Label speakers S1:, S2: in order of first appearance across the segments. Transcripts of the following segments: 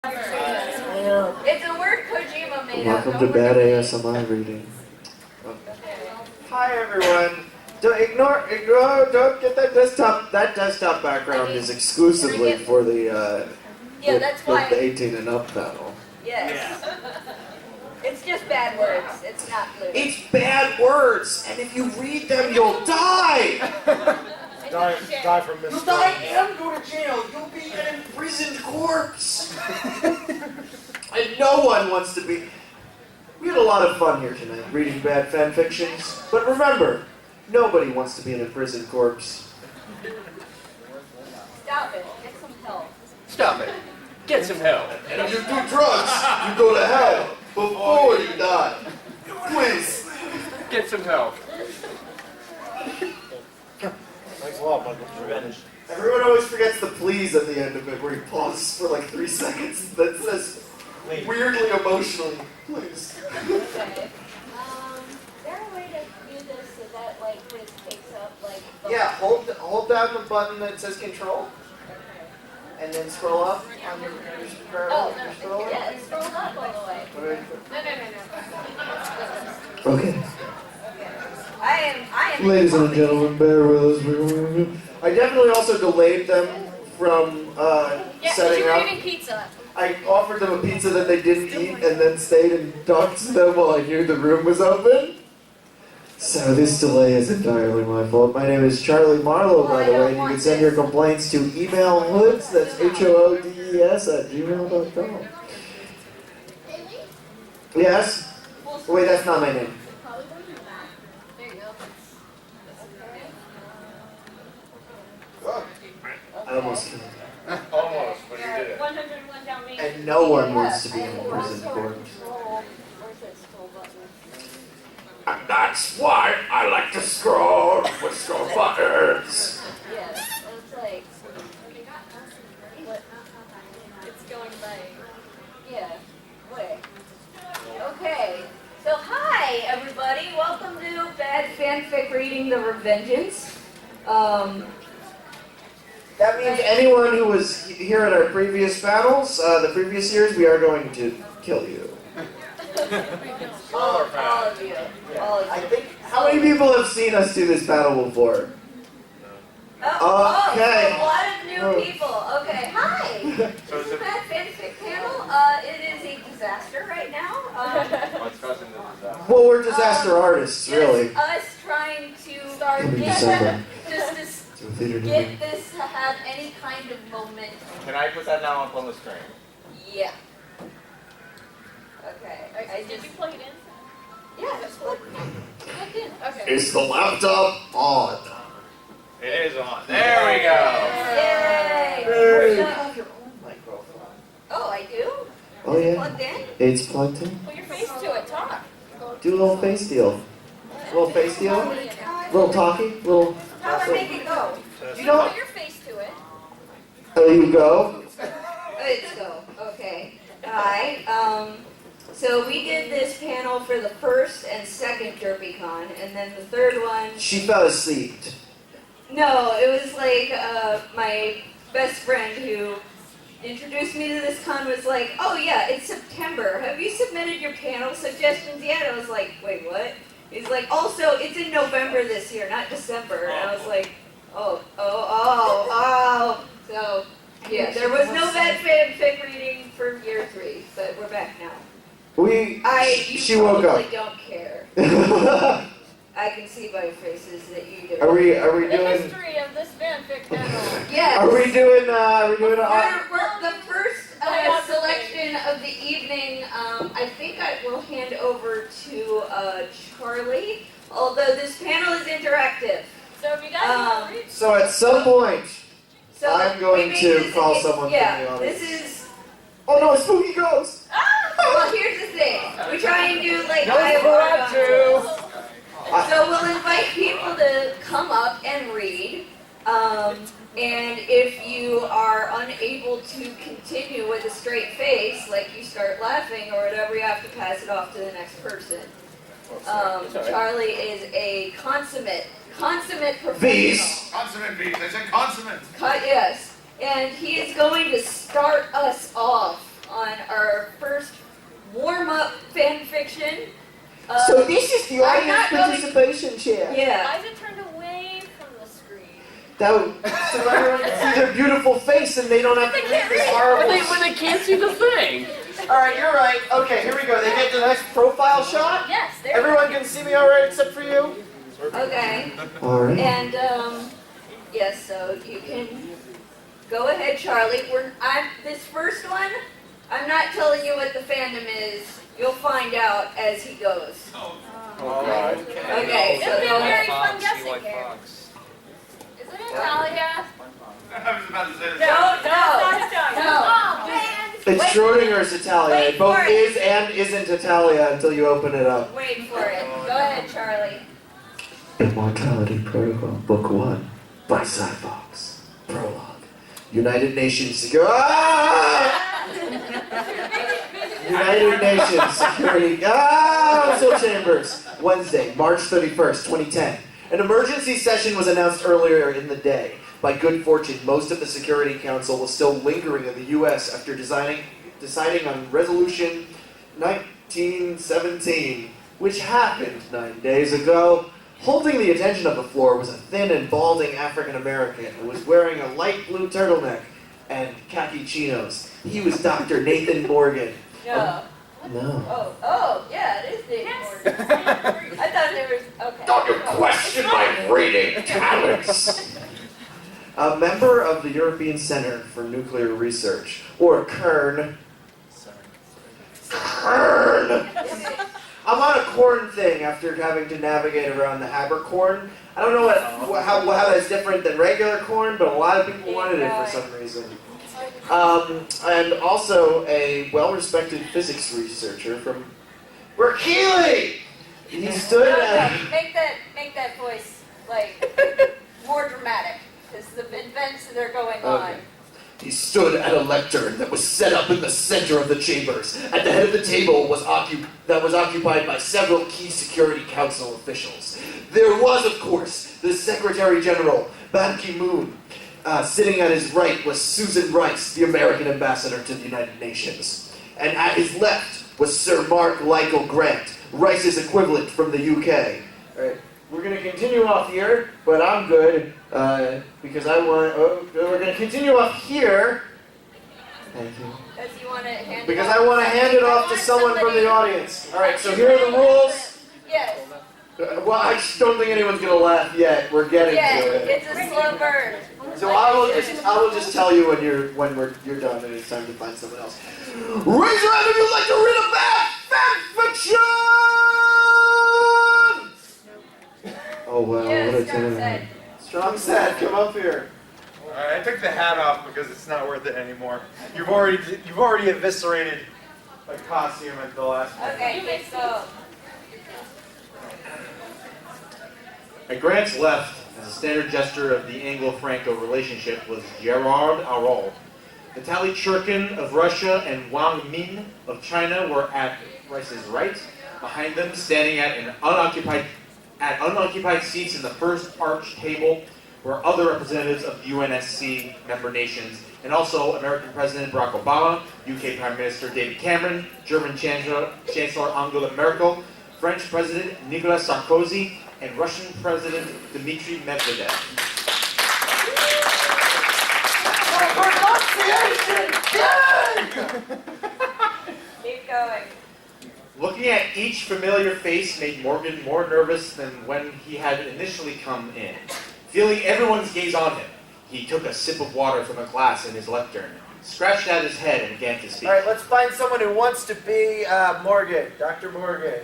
S1: It's a word Kojima made up.
S2: Welcome to Bad ASMR Reading. Hi everyone. Don't get that desktop. That desktop background is exclusively for the
S1: that's why.
S2: the 18 and up panel.
S1: Yes. It's just bad words. It's not blue.
S2: It's bad words, and if you read them, you'll die.
S3: Die from
S2: You'll die and go to jail. You'll be an imprisoned corpse. And no one wants to be. We had a lot of fun here tonight reading bad fan fictions, but remember, nobody wants to be an imprisoned corpse.
S1: Stop it. Get some help.
S3: Stop it. Get some help.
S2: And if you do drugs, you go to hell before you die. Please.
S3: Get some help. Thanks a lot, Michael. Revenge.
S2: Everyone always forgets the please at the end of it, where he pauses for like 3 seconds. That says weirdly emotionally, please.
S1: Okay. Is there a way to do this so that like this takes up like?
S2: Yeah, hold down the button that says control, and then scroll up on your scroller.
S1: Yeah, it's scrolled up all the way. No.
S2: Okay.
S1: I am.
S2: Ladies and gentlemen, bear with us. I definitely also delayed them from setting
S1: you were
S2: up.
S1: eating pizza.
S2: I offered them a pizza that they didn't eat and then stayed and talked to them while I knew the room was open. So this delay is entirely my fault. My name is Charlie Marlowe, by the way. You can send your complaints to emailhoods, that's HOODES @gmail.com. Yes? Wait, that's not my name. I almost killed him.
S3: Almost, but you did it.
S1: 101 down Main.
S2: And no one wants to be in a prison corpse. And that's why I like to scroll with scroll buttons.
S1: Yes, it's like, it's going by, yeah, wait. Okay, so hi everybody, welcome to Bad Fanfic Reading the Revengeance.
S2: That means anyone who was here at our previous battles, the previous years, we are going to kill you.
S1: all of you. All of you.
S2: I think, how many people have seen us do this battle before? Okay.
S1: A lot of new people. Okay, hi.
S3: So
S1: This is a Bad Fanfic panel. It is a disaster right now.
S3: What's causing the disaster?
S2: Well, we're disaster artists, really.
S1: It's us trying to start
S2: Coming December.
S1: just
S2: To a theater
S1: get
S2: movie.
S1: this to have any kind of momentum.
S3: Can I put that now up on the screen?
S1: Yeah. Okay.
S4: Did you plug it in?
S1: Yeah, it's plugged in. Okay.
S2: Is the laptop on?
S3: It is on. There we go.
S1: Yay!
S2: You have your own microphone.
S1: Oh, I do?
S2: Oh
S1: Is it
S2: yeah,
S1: plugged in?
S2: it's plugged in.
S4: Put your face to it. Talk.
S2: Do a little face deal. Little face deal? Little talkie? Little...
S1: How do I make it go?
S2: You don't...
S4: Put your face to it.
S2: There you go.
S1: Let's go. Okay. Hi. So we did this panel for the first and second DerpyCon, and then the third one...
S2: She fell asleep.
S1: No, it was like my best friend who introduced me to this con was like, oh yeah, it's September. Have you submitted your panel suggestions yet? I was like, wait, what? He's like, also, it's in November this year, not December. And I was like, oh. So, yeah, there was no Bad Fanfic reading for year 3, but we're back now. She
S2: woke up.
S1: probably don't care. I can see by your faces that you do.
S2: Are we
S4: The
S2: doing...
S4: history of this fanfic panel.
S1: Yes.
S2: Are we doing
S1: We're the first
S4: Playoff
S1: selection of the evening. I think I will hand over to Charlie, although this panel is interactive.
S4: So if you guys want to read,
S2: So at some point,
S1: So
S2: I'm going
S1: we made
S2: to
S1: this
S2: call
S1: a-
S2: someone
S1: yeah,
S2: from the audience.
S1: this is...
S2: Oh no, a spooky ghost!
S1: Well, here's the thing. We try and do like
S3: No Nosferatu!
S1: So we'll invite people to come up and read. And if you are unable to continue with a straight face, like you start laughing or whatever, you have to pass it off to the next person. Charlie is a consummate professional.
S2: Beast!
S5: Consummate beef. I said consummate.
S1: Yes. And he is going to start us off fiction.
S2: So this is the
S1: I'm
S2: audience
S1: not going-
S2: participation chair.
S1: Yeah.
S4: Why is it turned away from the screen?
S2: So everyone can see their beautiful face and they don't have to read this horrible.
S5: When they can't see the thing.
S2: All right, you're right. Okay, here we go. They get the nice profile shot.
S4: Yes, there.
S2: Everyone can see me all right except for you.
S1: Okay.
S2: All right.
S1: And yes, so you can go ahead, Charlie. This first one. I'm not telling you what the fandom is. You'll find out as he goes.
S3: Alright.
S1: Okay, so
S4: It'll be a
S1: go
S4: very
S1: ahead.
S4: fun guessing game. Is it Italia?
S3: I was about to say this.
S1: No.
S4: Oh, man.
S2: It's
S1: Wait.
S2: Schrodinger's Italia.
S1: Wait
S2: It both
S1: for it.
S2: is and isn't Italia until you open it up.
S1: Wait for it. Go ahead, Charlie.
S2: Immortality Protocol, Book 1, by Cyfox. Prologue. United Nations United Nations Security Council Chambers, Wednesday, March 31st, 2010. An emergency session was announced earlier in the day. By good fortune, most of the Security Council was still lingering in the U.S. after deciding on Resolution 1917, which happened 9 days ago. Holding the attention of the floor was a thin and balding African-American who was wearing a light blue turtleneck and khaki chinos. He was Dr. Nathan Morgan.
S1: No.
S2: No.
S1: Oh, yeah, it is Nathan Morgan. I thought there was, okay.
S2: Don't question my reading talents! A member of the European Center for Nuclear Research, or CERN. CERN! I'm on a corn thing after having to navigate around the Habercorn. I don't know how that's different than regular corn, but a lot of people wanted it for some reason. And also a well-respected physics researcher from Berkeley. He stood at...
S1: Make that voice, like, more dramatic, because the events that are going on.
S2: He stood at a lectern that was set up in the center of the chambers. At the head of the table was occupied by several key Security Council officials. There was, of course, the Secretary General, Ban Ki-moon. Sitting at his right was Susan Rice, the American ambassador to the United Nations. And at his left was Sir Mark Lytle Grant, Rice's equivalent from the UK. All right. We're going to continue off here, but I'm good, because I want... we're going to continue off here. Thank you.
S1: Because you want to hand
S2: Because
S1: it off.
S2: I want to hand it off to someone from the audience. All right, so here are the rules.
S1: Yes.
S2: Well, I just don't think anyone's going to laugh yet. We're getting
S1: Yeah,
S2: to it.
S1: it's a slow burn.
S2: So I will just tell you when you're done and it's time to find someone else. Raise your hand if you'd like to read a bad fanfiction! Oh wow,
S1: Yes,
S2: what a
S1: strong
S2: tenor.
S1: set.
S2: Strong set, come up here.
S3: Alright, I took the hat off because it's not worth it anymore. You've already eviscerated a costume at the last minute.
S1: Okay, so.
S6: At Grant's left, as a standard gesture of the Anglo-Franco relationship, was Gerard Arol. Vitaly Churkin of Russia and Wang Min of China were at Rice's right. Behind them, standing at unoccupied seats in the first arch table, were other representatives of UNSC member nations, and also American President Barack Obama, UK Prime Minister David Cameron, German Chancellor Angela Merkel, French President Nicolas Sarkozy, and Russian President Dmitry Medvedev.
S1: Keep going.
S6: Looking at each familiar face made Morgan more nervous than when he had initially come in. Feeling everyone's gaze on him, he took a sip of water from a glass in his lectern, scratched at his head, and began to speak.
S2: All right, let's find someone who wants to be Morgan, Dr. Morgan.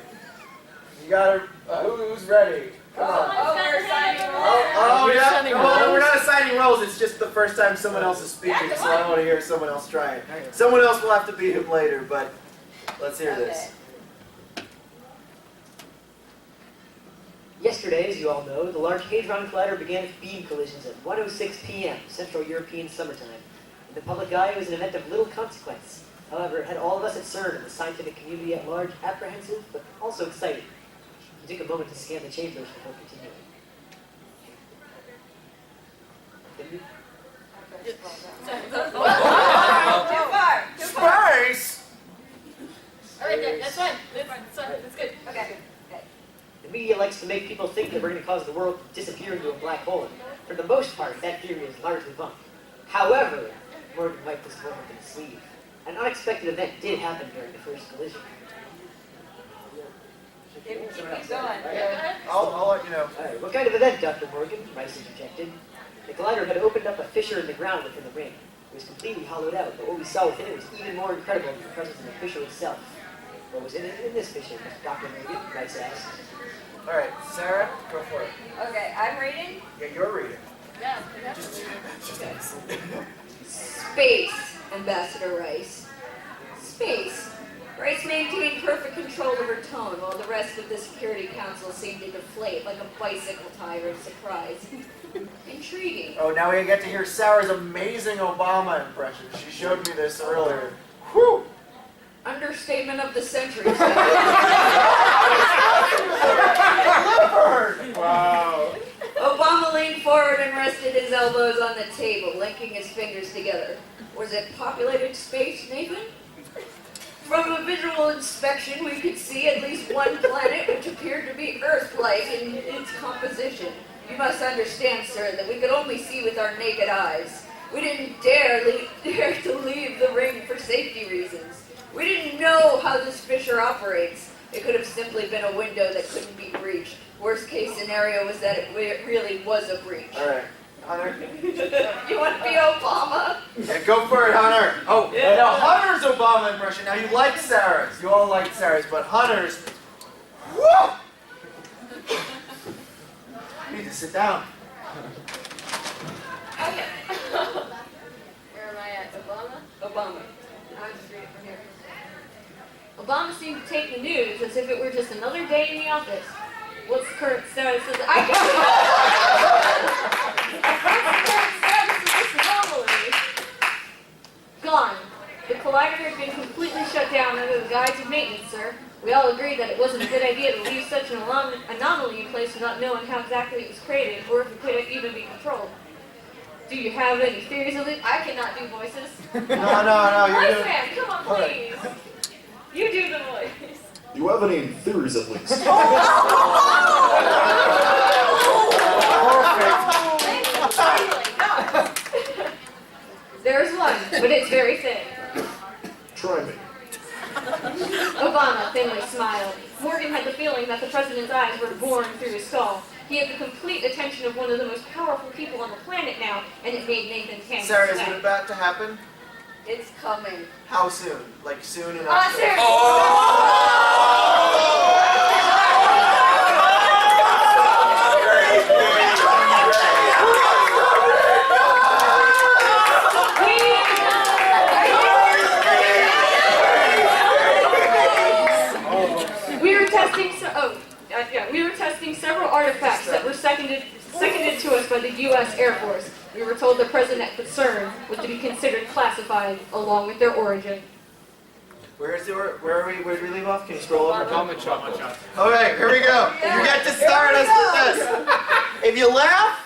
S2: You got who's ready? Come on.
S1: We're assigning
S2: Oh,
S5: We're
S2: yeah.
S5: assigning
S2: Come on.
S5: roles.
S2: We're not assigning roles. It's just the first time someone else is speaking, so I want to hear someone else try it. Someone else will have to beat him later, but let's hear this.
S7: Yesterday, as you all know, the Large Hadron Collider began its beam collisions at 1:06 p.m. Central European Summertime. In the public eye, it was an event of little consequence. However, it had all of us at CERN and the scientific community at large apprehensive, but also excited. He took a moment to scan the chambers before continuing. Didn't you?
S1: Too far.
S2: Space!
S4: Alright, that's fine. It's good.
S1: Okay.
S7: The media likes to make people think that we're going to cause the world to disappear into a black hole. For the most part, that theory is largely bunk. However, Morgan wiped this moment in his sleeve. An unexpected event did happen during the first collision.
S1: Keep going.
S3: I'll let you know.
S7: Alright, what kind of event, Dr. Morgan? Rice interjected. The collider had opened up a fissure in the ground within the ring. It was completely hollowed out, but what we saw within it was even more incredible than the presence of the fissure itself. What was in this fissure, Dr. Morgan? Rice asked.
S3: All right, Sarah, go for it.
S1: Okay, I'm reading.
S3: Yeah, you're reading.
S4: Yeah.
S1: Space, Ambassador Rice. Space. Rice maintained perfect control of her tone while the rest of the Security Council seemed to deflate like a bicycle tire of surprise. Intriguing.
S3: Oh, now we get to hear Sarah's amazing Obama impression. She showed me this earlier. Whew!
S1: Understatement of the century.
S3: Wow.
S1: Obama leaned forward and rested his elbows on the table, linking his fingers together. Was it populated space, Nathan? From a visual inspection, we could see at least one planet which appeared to be Earth-like in its composition. You must understand, sir, that we could only see with our naked eyes. We didn't dare to leave the ring for safety reasons. We didn't know how this fissure operates. It could have simply been a window that couldn't be breached. Worst case scenario was that it really was a breach.
S3: All right, Hunter.
S1: You want to be Obama?
S3: Yeah, go for it, Hunter. Oh,
S1: Yeah.
S3: now Hunter's Obama impression. Now you like Sarah's. You all like Sarah's, but Hunter's. Whoa! You need to sit down.
S4: Okay. Where am I at? Obama?
S1: Obama.
S4: I'll just read it from here.
S8: Obama seemed to take the news as if it were just another day in the office. What's the current status of the... What's the current status of this anomaly? Gone. The collider had been completely shut down under the guise of maintenance, sir. We all agreed that it wasn't a good idea to leave such an anomaly in place without knowing how exactly it was created, or if it could even be controlled. Do you have any theories of it? I cannot do voices.
S3: No, you're
S8: Voice
S3: doing.
S8: man, come on,
S3: All right.
S8: please. You do the voice.
S2: Do you have any theories at least?
S8: There's one, but it's very thin.
S2: Try me.
S8: Obama thinly smiled. Morgan had the feeling that the president's eyes were boring through his skull. He had the complete attention of one of the most powerful people on the planet now, and it made Nathan's hands
S3: Sarah, is
S8: sweat.
S3: it about to happen?
S1: It's coming.
S3: How soon? Like soon enough?
S8: Sir. We were testing several artifacts that were seconded to us by the U.S. Air Force. We were told the president at CERN was to be considered classified along with their origin.
S3: Where did we leave off? Can you scroll over?
S5: Obama chuckle.
S3: Okay, here we go.
S1: Yeah.
S3: You get to start us with this. If you laugh,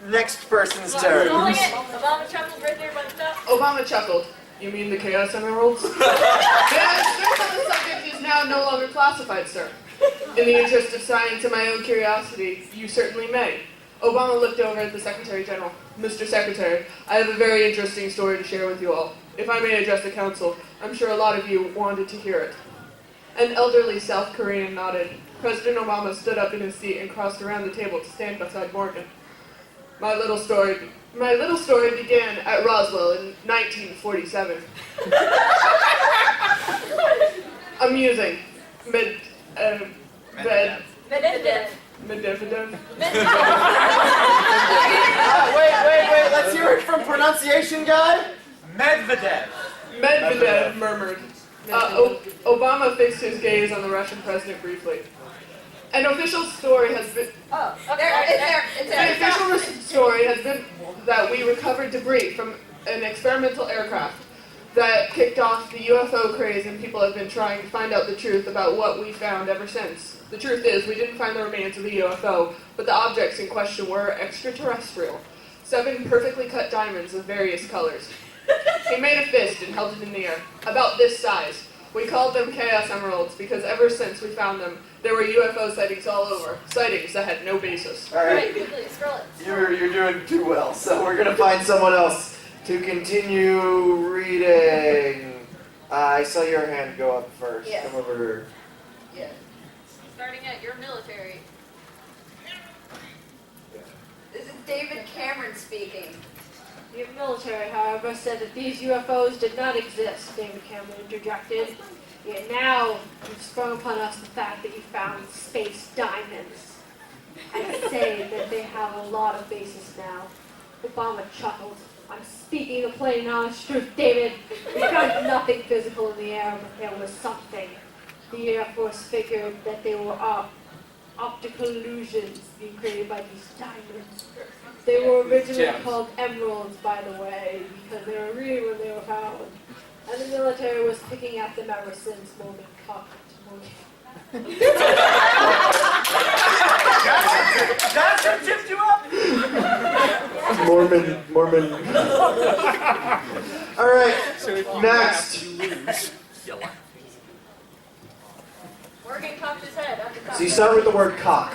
S3: next person's turn.
S4: Obama chuckled right there by the top.
S9: Obama chuckled. You mean the Chaos Emeralds? Yes, the subject is now no longer classified, sir. In the interest of science and my own curiosity, you certainly may. Obama looked over at the Secretary General. Mr. Secretary, I have a very interesting story to share with you all. If I may address the council, I'm sure a lot of you wanted to hear it. An elderly South Korean nodded. President Obama stood up in his seat and crossed around the table to stand beside Morgan. My little story began at Roswell in 1947. Amusing.
S4: Medvedev.
S9: Medvedev.
S3: Wait, let's hear it from pronunciation guy. Medvedev.
S9: Medvedev murmured. Obama fixed his gaze on the Russian president briefly. An official story has been...
S1: Oh, it's
S9: The official story has been that we recovered debris from an experimental aircraft that kicked off the UFO craze, and people have been trying to find out the truth about what we found ever since. The truth is, we didn't find the remains of the UFO, but the objects in question were extraterrestrial. 7 perfectly cut diamonds of various colors. He made a fist and held it in the air, about this size. We called them Chaos Emeralds because ever since we found them, there were UFO sightings all over. Sightings that had no basis.
S2: All right,
S4: Quickly, scroll it.
S2: you're doing too well. So we're gonna find someone else to continue reading. I saw your hand go up first.
S1: Yes.
S2: Come over here.
S1: Yeah.
S4: Starting at your military.
S1: This is David Cameron speaking.
S8: The military, however, said that these UFOs did not exist, David Cameron interjected. Yet now, you've sprung upon us the fact that you found space diamonds. I'd say that they have a lot of basis now. Obama chuckled. I'm speaking the plain honest truth, David. We found nothing physical in the air, but there was something. The Air Force figured that they were optical illusions being created by these diamonds. They were originally called emeralds, by the way, because they were real when they were found. And the military was picking at them ever since Mormon cocked.
S3: That's what tipped you up?
S2: Mormon. All right,
S5: So if you
S2: next.
S5: laugh, you lose.
S4: Morgan cocked his head at the top.
S2: So you start with the word cock.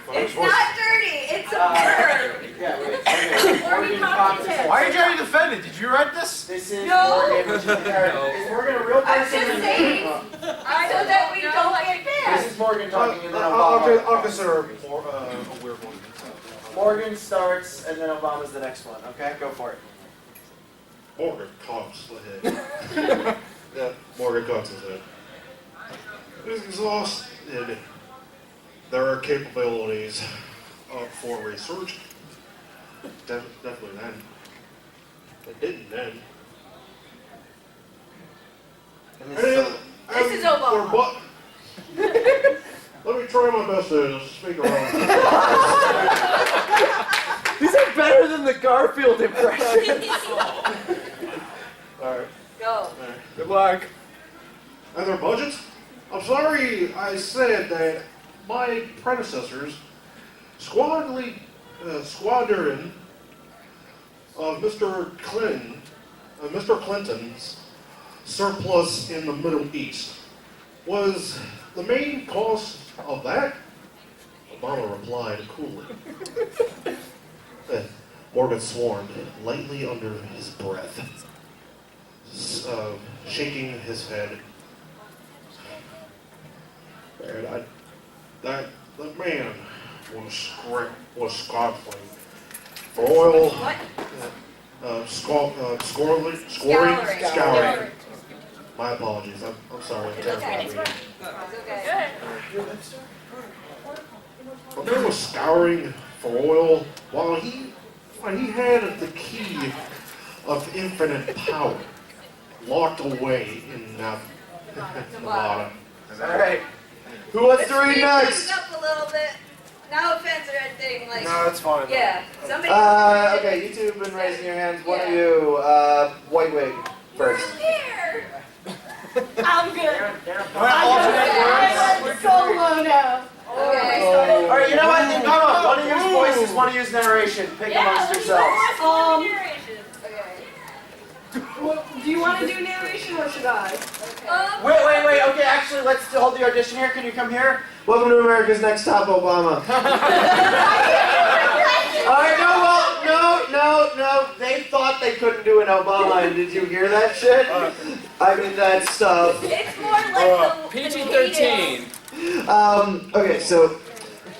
S1: It's not dirty. It's a verb.
S6: Yeah, wait.
S4: Morgan cocked his head.
S3: Why are you getting defended? Did you write this?
S6: This is
S1: No.
S6: Morgan. Is Morgan a real
S1: I'm
S6: person?
S1: just saying, so that we don't get
S6: This
S1: banned.
S6: is Morgan talking, and then Obama.
S3: I'll consider a weird one.
S6: Morgan starts, and then Obama's the next one. Okay, go for it.
S10: Morgan cocks the head. Yeah, Morgan cocks his head. It's exhausted. There are capabilities for research. Definitely then. It didn't then.
S6: And
S1: This is Obama.
S10: Let me try my best to speak around.
S2: These are better than the Garfield impression.
S10: Alright.
S1: Go.
S3: Good luck.
S10: And their budgets? I'm sorry I said that my predecessors squadron of Mr. Clinton's surplus in the Middle East was the main cause of that? Obama replied coolly. Morgan swarmed lightly under his breath, shaking his head. And that man was scoffing for oil, scouring. My apologies. I'm sorry. I'm terrible at reading.
S1: It's okay.
S4: Good.
S10: The man was scouring for oil while he had the key of infinite power locked away in Nevada.
S2: Alright. Who wants to read
S1: Let's
S2: next?
S1: speed things up a little bit. No offense or anything, like.
S3: No, it's fine.
S1: Yeah. Somebody.
S2: Okay, you two have been raising your hands. One of you, white wig first.
S1: I'm here.
S8: I'm good.
S3: Alternate
S8: So low now.
S1: Okay.
S6: Alright, you know what? Come on. One of you's voices, one of you's narration. Pick amongst yourselves.
S1: Okay.
S8: Do you want to do narration or should I?
S6: Wait. Okay, actually, let's hold the audition here. Can you come here?
S2: Welcome to America's Next Top Obama. Alright, no. They thought they couldn't do an Obama, and did you hear that shit? I mean, that stuff.
S1: It's more like the
S5: PG-13.
S2: Okay, so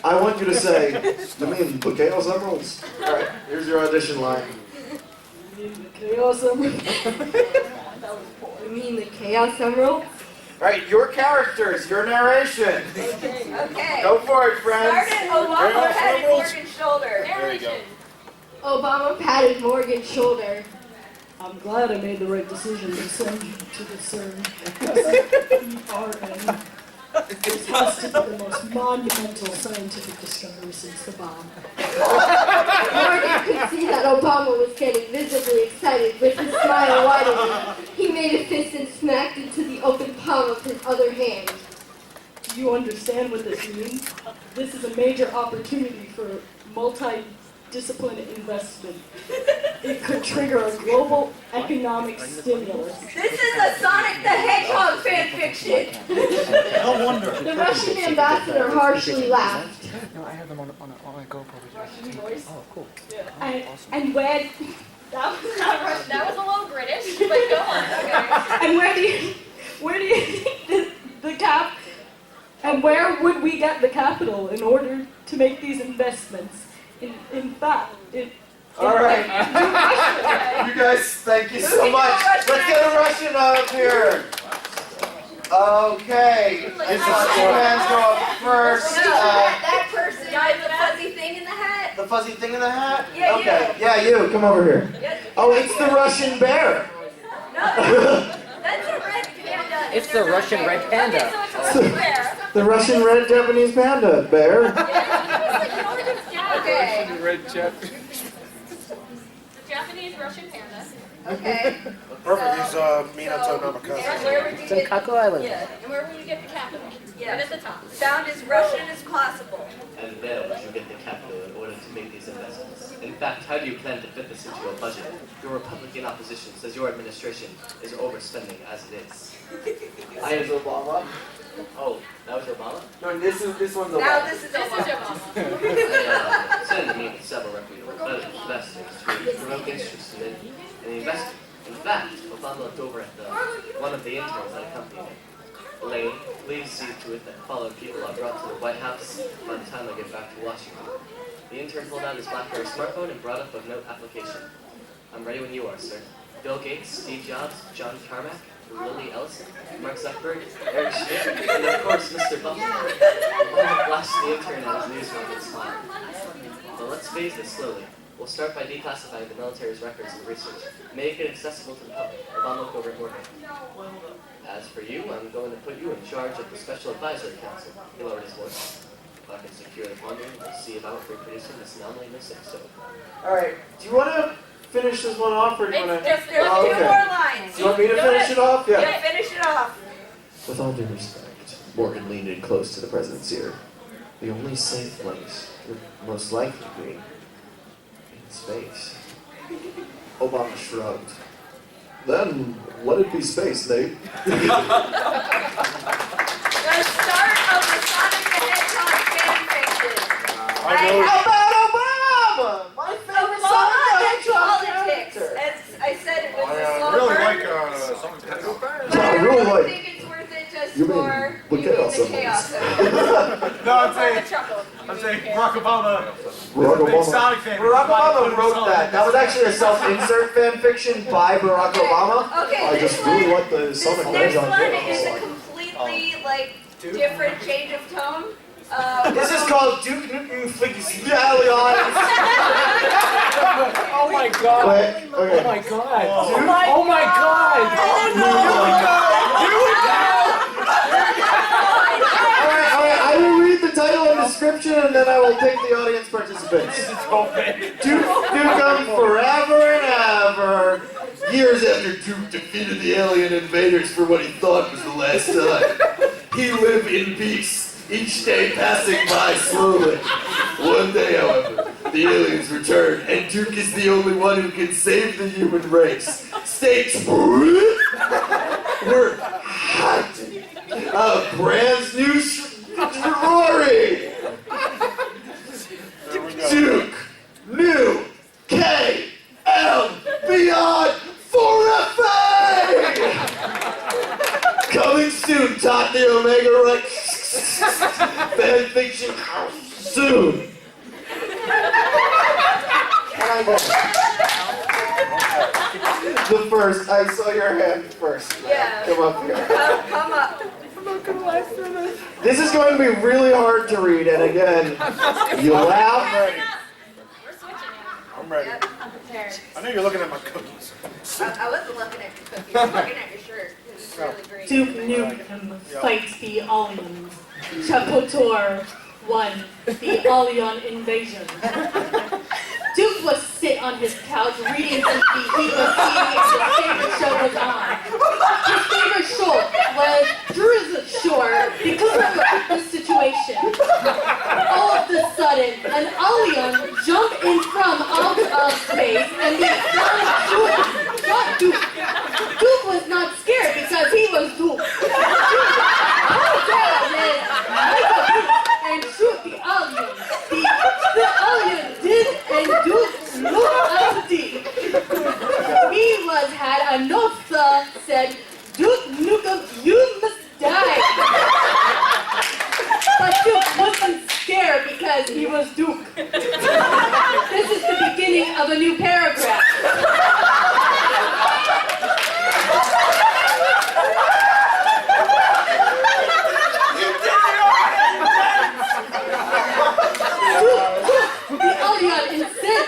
S2: I want you to say, I mean, the Chaos Emeralds. Alright, here's your audition line.
S8: Chaos Emerald. You mean the Chaos Emerald?
S2: Alright, your characters, your narration.
S1: Okay.
S2: Go for it, friends.
S1: Started Obama patted Morgan's shoulder.
S4: Narration.
S8: Obama patted Morgan's shoulder.
S11: I'm glad I made the right decision to send you to the CERN. ERN. This has to be the most monumental scientific discovery since the bomb.
S8: Morgan could see that Obama was getting visibly excited with his smile widening. He made a fist and smacked it to the open palm of his other hand.
S11: Do you understand what this means? This is a major opportunity for disciplined investment. It could trigger a global economic stimulus.
S1: This is a Sonic the Hedgehog fanfiction.
S3: No wonder.
S11: The Russian ambassador harshly laughed.
S12: No, I have them on a GoPro.
S11: Russian voice.
S12: Oh, cool.
S11: And when that was not Russian.
S4: That was a little British, but go on. Okay.
S11: And where do you think the cap? And where would we get the capital in order to make these investments? In fact,
S2: All right. You guys, thank you so much. Let's get a Russian up here. Okay. This is two hands go up first.
S1: That person with the fuzzy thing in the hat.
S2: The fuzzy thing in the hat?
S1: Yeah,
S2: okay. Yeah, you. Come over here. Oh, it's the Russian bear.
S1: No, that's a red panda.
S12: It's the Russian red panda.
S4: Okay, so it's a Russian bear.
S2: The Russian red Japanese panda bear.
S1: Okay.
S12: Red Japanese.
S4: The Japanese Russian panda.
S1: Okay.
S10: Perfect, he's Minato Namakaze.
S1: And where would you
S12: It's in
S1: get?
S12: Kaku Island.
S4: Yeah. And where will you get the capital?
S1: Yeah.
S4: Right at the top.
S1: Sound as Russian as possible.
S5: And where would you get the capital in order to make these investments? In fact, how do you plan to fit this into your budget? Your Republican opposition says your administration is overspending as it is.
S2: I am Obama.
S5: Oh, that was Obama?
S2: No, this one's Obama.
S1: Now this is
S4: This is
S1: Obama.
S4: Obama.
S5: I sent a meeting with several reputable investors to promote interest in investing. In fact, Obama looked over at one of the interns that accompanied him. Lane, please see to it that followed people are brought to the White House by the time I get back to Washington. The intern pulled out his BlackBerry smartphone and brought up a note application. I'm ready when you are, sir. Bill Gates, Steve Jobs, John Carmack, Lily Ellison, Mark Zuckerberg, Eric Schmidt, and of course Mr. Buffett. Obama flashed the intern at his newsroom and smiled. Well, let's phase this slowly. We'll start by declassifying the military's records and research. Make it accessible to the public. Obama looked over at Morgan. As for you, I'm going to put you in charge of the Special Advisory Council. He lowered his voice. If I can secure the funding, we'll see about reproducing this anomaly in the sixth zone.
S2: Alright, do you want to finish this one off, or do you want to...
S1: There's two more lines.
S2: Do you want me to finish it off? Yeah.
S1: Yeah, finish it off.
S2: With all due respect, Morgan leaned in close to the president's ear. The only safe place would most likely be in space. Obama shrugged. Then let it be space, Nate.
S1: The start of the Sonic the Hedgehog fanfiction.
S2: How about Obama? My favorite Sonic the Hedgehog
S1: politics.
S2: character.
S1: As I said, it was a
S10: I
S1: slow
S10: really
S1: burn.
S10: like something to do.
S1: But
S2: Yeah, I
S1: I
S2: really
S1: don't
S2: like-
S1: think it's worth it just
S2: You mean
S1: for
S2: the chaos
S1: the
S2: of
S1: chaos
S2: this.
S1: of it.
S3: No, I'm saying
S4: Chuckle.
S3: Barack Obama.
S2: Barack
S3: Big
S2: Obama.
S3: Sonic fan.
S2: Barack Obama wrote that. That was actually a self-insert fan fiction by Barack Obama.
S1: Okay,
S2: I
S1: this
S2: just
S1: one,
S2: really like the
S1: this
S2: Sonic the
S1: next
S2: Hedgehog
S1: one
S2: game.
S1: is a completely different change of tone.
S2: This is called Duke Nukem Figalions.
S12: Oh my god.
S2: Wait, okay.
S12: Oh my god.
S2: Dude?
S12: Oh my god.
S2: Alright, I will read the title and description and then I will pick the audience participants. Duke Nukem Forever and Ever. Years after Duke defeated the alien invaders for what he thought was the last time, he lived in peace, each day passing by slowly. One day, however, the aliens return, and Duke is the only one who can save the human race. Stakes were hot. A brand new Ferrari. Duke, new, K-L, beyond, forever! Coming soon, Todd the Omega Rex. Fan fiction soon. The first, I saw your hand first.
S1: Yeah.
S2: Come up here.
S1: Come up.
S2: This is going to be really hard to read, and again, you laugh.
S4: We're switching now.
S10: I'm ready.
S1: Yep.
S10: I know you're looking at my cookies.
S1: I wasn't looking at your cookies. I was looking at your shirt. It's really green.
S11: Duke Nukem fights the aliens. Chapotor won the alien invasion. Duke was sit on his couch reading some he was seeing his favorite show was on. His favorite show was Jersey Shore because of the situation. All of a sudden, an alien jumped in front Another said, Duke Nukem, you must die. But Duke wasn't scared because he was Duke. This is the beginning of a new paragraph. The Alien said,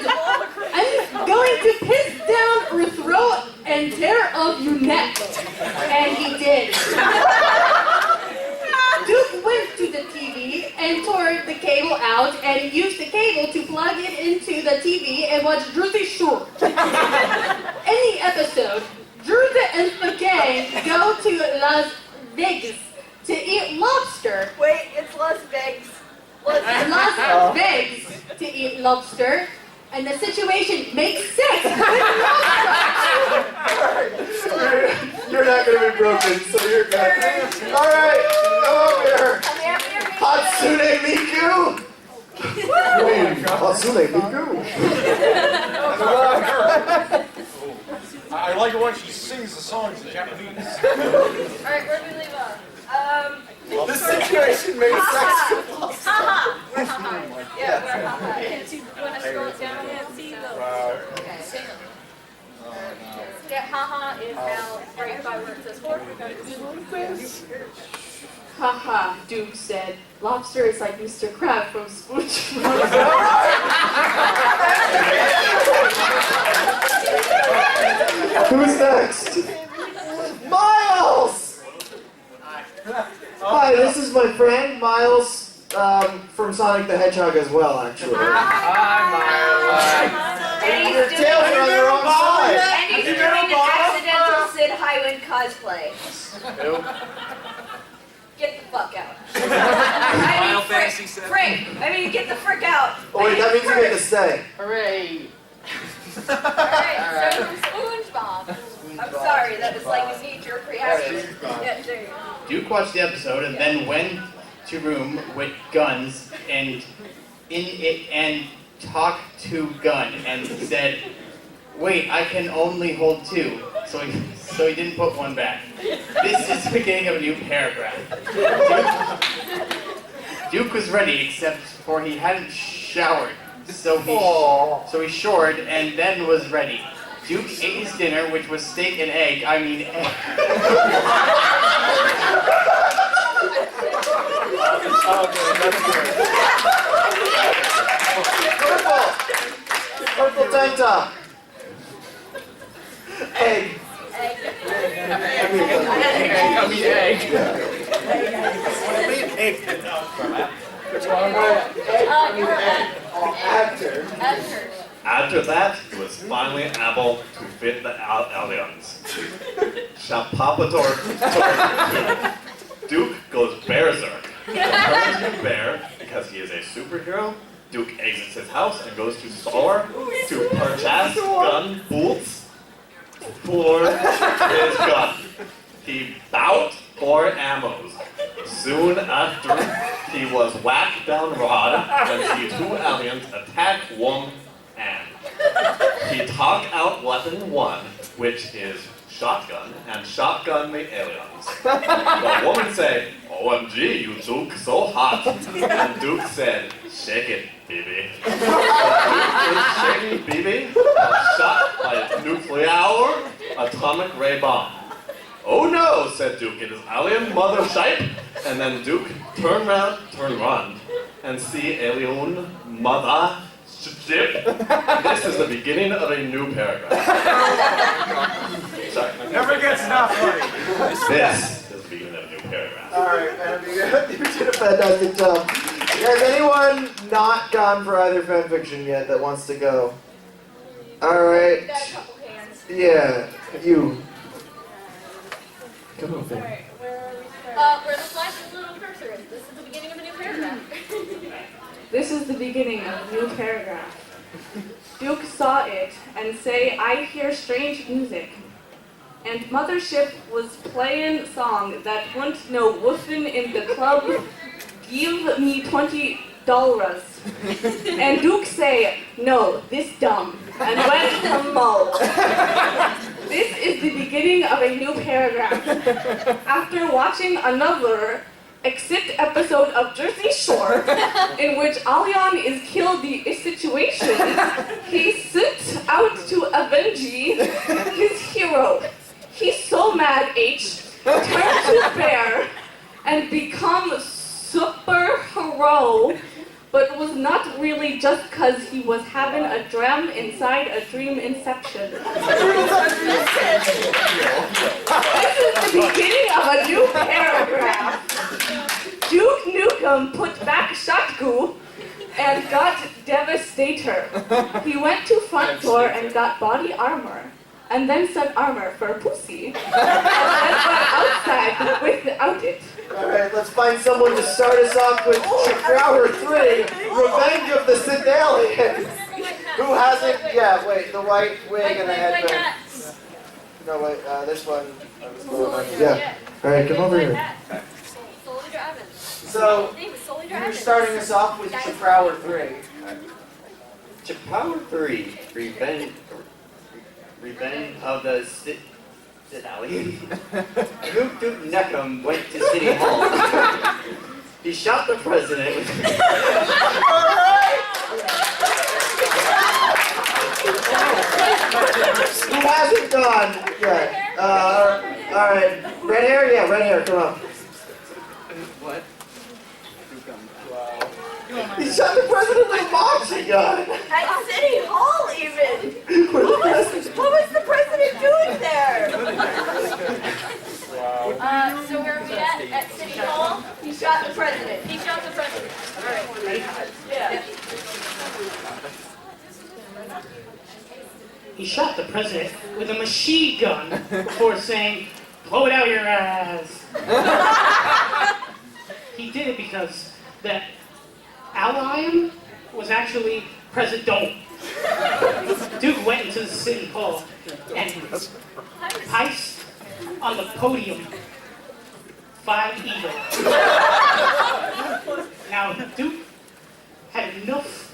S11: I'm going to piss down or throw and tear off your neck. And he did. Duke went to the TV and tore the cable out and used the cable to plug it into the TV and watch Jersey Shore. In the episode, Jersey and the gang go to Las Vegas to eat lobster.
S1: Wait, it's Las Vegas.
S11: Las Vegas to eat lobster, and the situation makes sense with lobster.
S2: You're not going to be broken, so you're good. Alright, come over here. Hatsune Miku! Hatsune Miku.
S3: I like it when she sings the songs in Japanese.
S4: Alright, where do we leave off?
S2: The situation makes sense.
S4: Haha! We're haha. Yeah, we're haha. You want to scroll down? Okay. Yeah, haha is now right by where it says 4.
S11: Haha, Duke said. Lobster is like Mr. Crab from SpongeBob.
S2: Who's next? Miles! Hi, this is my friend, Miles, from Sonic the Hedgehog as well, actually.
S1: And
S2: Your
S1: he's
S2: tails are on the wrong side.
S1: And he's doing an accidental Sid Highwind cosplay. Get the fuck out.
S12: Final Fantasy VII.
S1: Frank, I mean, get the frick out.
S2: Oh wait, that means you get to stay.
S12: Hooray!
S4: Alright, so from SpongeBob.
S1: I'm sorry, that was like a knee-jerk reaction. Yeah, there you go.
S13: Duke watched the episode and then went to room with guns and talked to gun and said, "Wait, I can only hold 2." So he didn't put 1 back. This is the beginning of a new paragraph. Duke was ready, except for he hadn't showered. So he showered and then was ready. Duke ate his dinner, which was steak and egg. Egg.
S2: Purple tank top. Egg.
S12: Egg.
S14: After that, he was finally able to fit the aliens. Shapapator. Duke goes berserk. He turns into bear because he is a superhero. Duke exits his house and goes to store to purchase gun bolts for his gun. He bought 4 ammos. Soon after, he was whacked down rod when see 2 aliens attack one and he talk out weapon 1, which is shotgun, and shotgun the aliens. The woman say, "OMG, you Duke so hot." And Duke said, "Shake it, baby." Shake it, baby, shot by a nuclear atomic ray bomb. "Oh no," said Duke, "it is alien mother shape." And then Duke turn round, and see alien mother ship. This is the beginning of a new paragraph. Sorry.
S3: Never gets enough funny.
S14: This is the beginning of a new paragraph.
S2: Alright, Andy, you did a fantastic job. Has anyone not gone for either fanfiction yet that wants to go? Alright.
S4: Got a couple hands.
S2: Yeah, you. Come on, baby.
S4: Alright, where are we where the flashing little cursor is. This is the beginning of a new paragraph.
S11: This is the beginning of a new paragraph. Duke saw it and say, "I hear strange music." And Mothership was playing song that won't no woofing in the club. Give me $20. And Duke say, "No, this dumb," and went to Mo.
S9: This is the beginning of a new paragraph. After watching another except episode of Jersey Shore, in which Allian is killed the situation, he sets out to avenge his hero. He's so mad, H turns to bear and becomes superhero, but was not really just cause he was having a dream inside a dream inception. This is the beginning of a new paragraph. Duke Nukem put back Shotgu and got Devastator. He went to front door and got body armor, and then said armor for pussy, and then went outside without it.
S2: Alright, let's find someone to start us off with Hour 3, Revenge of the Sindalian. Who hasn't? Yeah, wait, the white wig and the headband. No, wait, this one. Yeah. Alright, come over here. So, you're starting us off with Hour 3.
S13: Hour 3, Revenge of the Sindalian. Duke Nukem went to City Hall. He shot the president with...
S2: Who hasn't gone yet? Alright. Red hair? Yeah, red hair, come on.
S13: What?
S2: He shot the president with a boxing gun!
S1: At City Hall, even! What was the president doing there?
S4: So where are we at City Hall?
S1: He shot the president.
S4: He shot the president.
S1: Yeah.
S15: He shot the president with a machine gun before saying, "Blow it out your ass." He did it because the Allian was actually President. Duke went into the City Hall and pipes on the podium 5 eagles. Now Duke had enough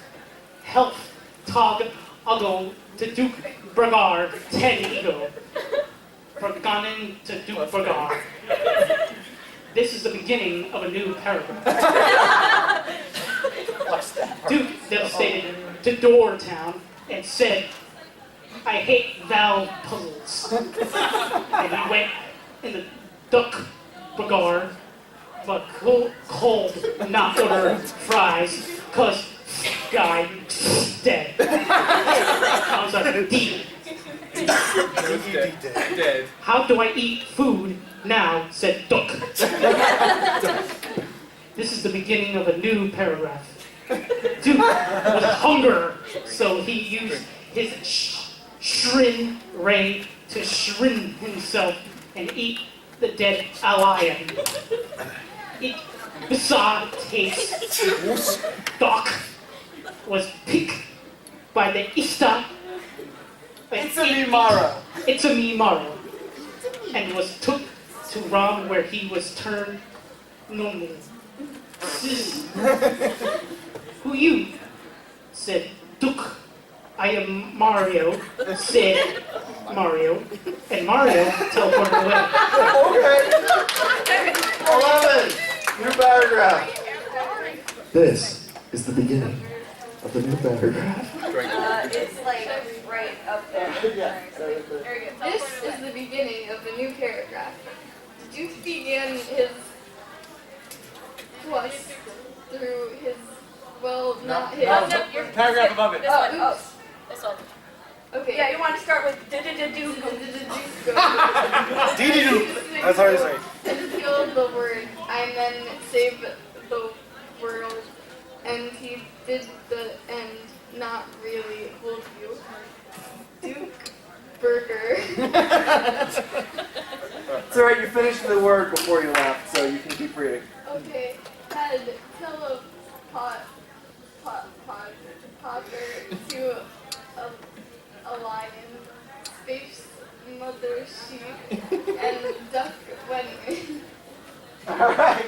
S15: health toggle to Duke Bragar 10 eagle. Forgotten to Duke Bragar. This is the beginning of a new paragraph. Duke devastated to Doortown and said, "I hate valve puzzles." And he went in the Duck Bragar, but cold, not order fries, cause guy dead. I was like, D.
S3: Dead.
S15: "How do I eat food now?" said Duck. This is the beginning of a new paragraph. Duke was hunger, so he used his Shrin ray to shrin himself and eat the dead Allian. It bizarre taste. Doc was picked by the Ista.
S3: It's a Mimara.
S15: It's a Mimara. And was took to Ram where he was turned normal. "Who you?" said Duke. "I am Mario," said Mario. And Mario teleported away.
S2: Okay. 11. New paragraph. This is the beginning of the new paragraph.
S1: It's like right up there.
S2: Yeah.
S8: This is the beginning of the new paragraph. Duke began his quest through his, well, not his.
S3: Paragraph above it.
S4: This one.
S8: Oh,
S4: This one.
S8: okay.
S1: Yeah, you want to start with Duke.
S3: That's how you say.
S8: And kill the word, and then save the world. And he did the end, not really hold you. Duke Burger.
S2: It's alright, you finished the word before you left, so you can keep reading.
S8: Okay, had Potter to a lion, space mother sheep, and duck went in.
S2: Alright.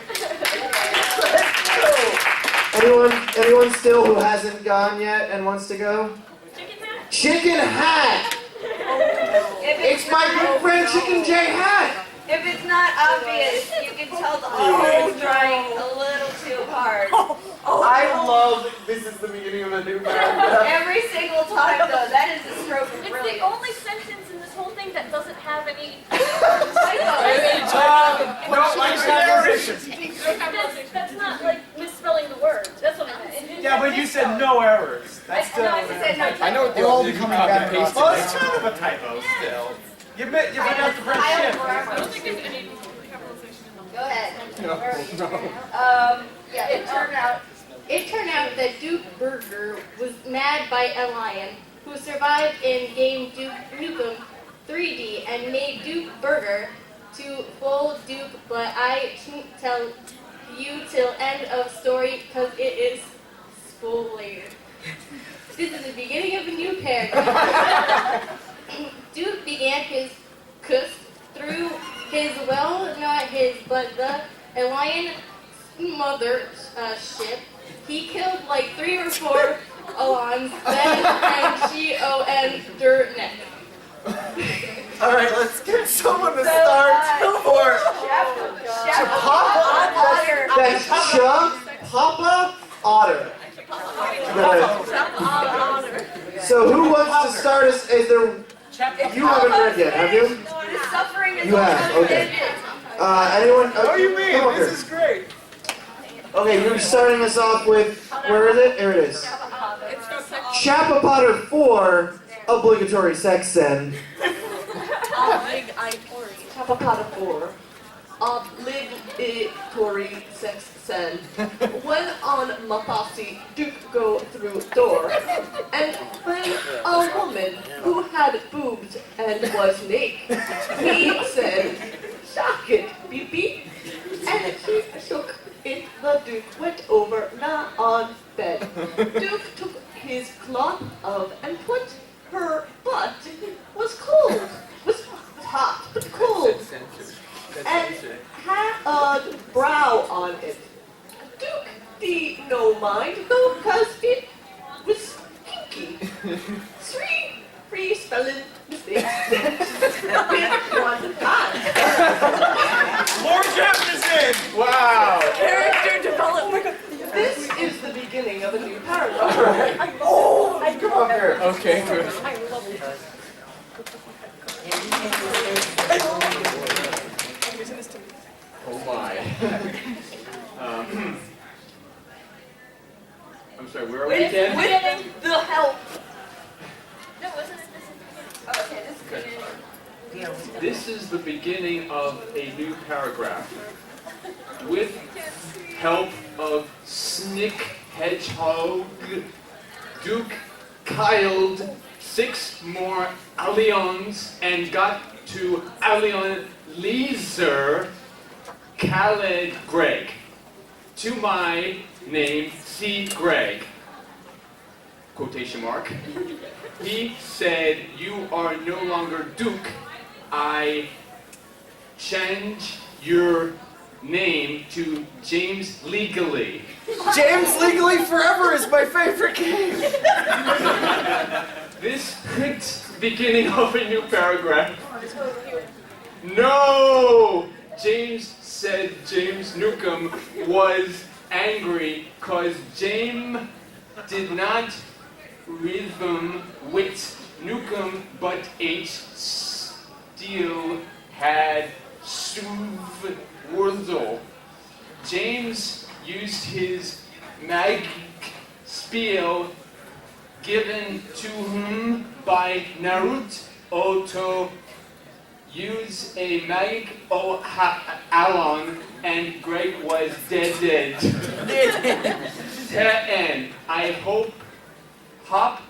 S2: Anyone still who hasn't gone yet and wants to go? Chicken hat! It's my good friend Chicken J hat.
S1: If it's not obvious, you can tell the author is trying a little too hard.
S3: I love this is the beginning of a new paragraph.
S1: Every single time, though, that is a stroke of
S4: It's
S1: brilliance.
S4: the only sentence in this whole thing that doesn't have any That's not like misspelling the word. That's what I meant.
S3: Yeah, but you said no errors. That's still.
S4: I said no typo.
S12: I know what they're all becoming copy and paste.
S3: Well, it's kind of a typo still. You forgot to press shift.
S4: I don't think there's any capitalization in them.
S1: Go ahead. Yeah,
S8: It turned out that Duke Burger was mad by a lion who survived in game Duke Nukem 3D and made Duke Burger to fool Duke, but I can't tell you till end of story because it is spoiler. This is the beginning of a new paragraph. Duke began his quest through his not his, but the alien mother ship. He killed like 3 or 4 Alans, then and their neck.
S3: Alright, let's get someone to start for
S2: That's Papa Otter. So who wants to start us? Is there? You haven't read yet, have you?
S1: The suffering is
S2: You have. Okay. Anyone?
S3: What do you mean?
S2: Come over
S3: This
S2: here.
S3: is great.
S2: Okay, you're starting us off with. Where is it? Here it is. Chappa Potter 4, obligatory sex scene.
S16: Chappa Potter 4, obligatory sex scene. When on Mapasi, Duke go through door, and when a woman who had boobs and was naked, he said, "Shock it, baby," and he shook it. The Duke went over, now on bed. Duke took his cloth off and put her butt was cold, was hot but cold, and had a brow on it. Duke did no mind though, cause it was kinky. 3 spelling mistakes. One time.
S3: More chapters in! Wow!
S16: Character development. This is the beginning of a new paragraph.
S3: Come up here.
S12: Okay, good.
S13: Oh my. I'm sorry, where are we again?
S1: With the help.
S4: No, wasn't it this?
S1: Okay, this is good.
S13: This is the beginning of a new paragraph. With help of Snick Hedgehog, Duke killed 6 more aliens and got to alien Leeser Khaled Greg. To my name, C. Greg. Quotation mark. He said, "You are no longer Duke. I change your name to James Legally."
S3: James Legally Forever is my favorite game.
S13: This is the beginning of a new paragraph. No! James said James Nukem was angry because James did not rhythm with Nukem, but H still had Suv Wurzel. James used his magic spell given to him by Naruto to use a magic Alon, and Greg was dead. And I hope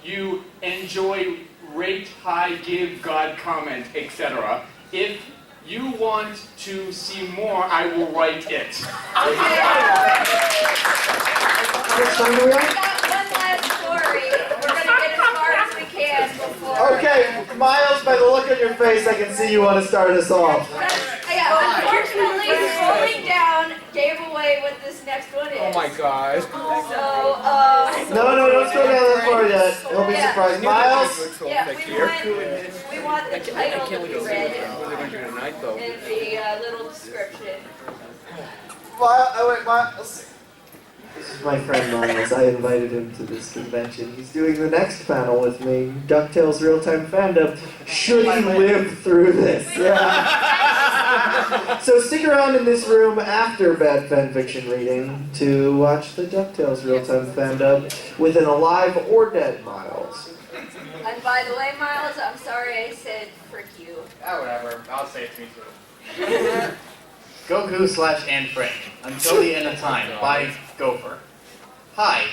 S13: you enjoy, rate, high, give, God, comment, etc. If you want to see more, I will write it.
S2: Which time do we
S1: We
S2: have?
S1: got one last story. We're gonna get as far as we can before.
S2: Okay, Miles, by the look on your face, I can see you want to start us off.
S1: Yeah, unfortunately, scrolling down gave away away what this next one is.
S3: Oh my god.
S1: So,
S2: No, don't go down that far yet. He'll be
S1: Yeah.
S2: surprised. Miles?
S1: yeah, we want the title to be read in the little description.
S2: Miles. This is my friend Miles. I invited him to this convention. He's doing the next panel with me. DuckTales Real-Time Fandom. Should he live through this? Yeah. So stick around in this room after Bad Fanfiction Reading to watch the DuckTales Real-Time Fandom with an alive or dead Miles.
S1: And by the way, Miles, I'm sorry I said frick you.
S6: Ah, whatever. I'll say it to me too. Goku/Anne Frank. Until the end of time. By Gopher. Hi.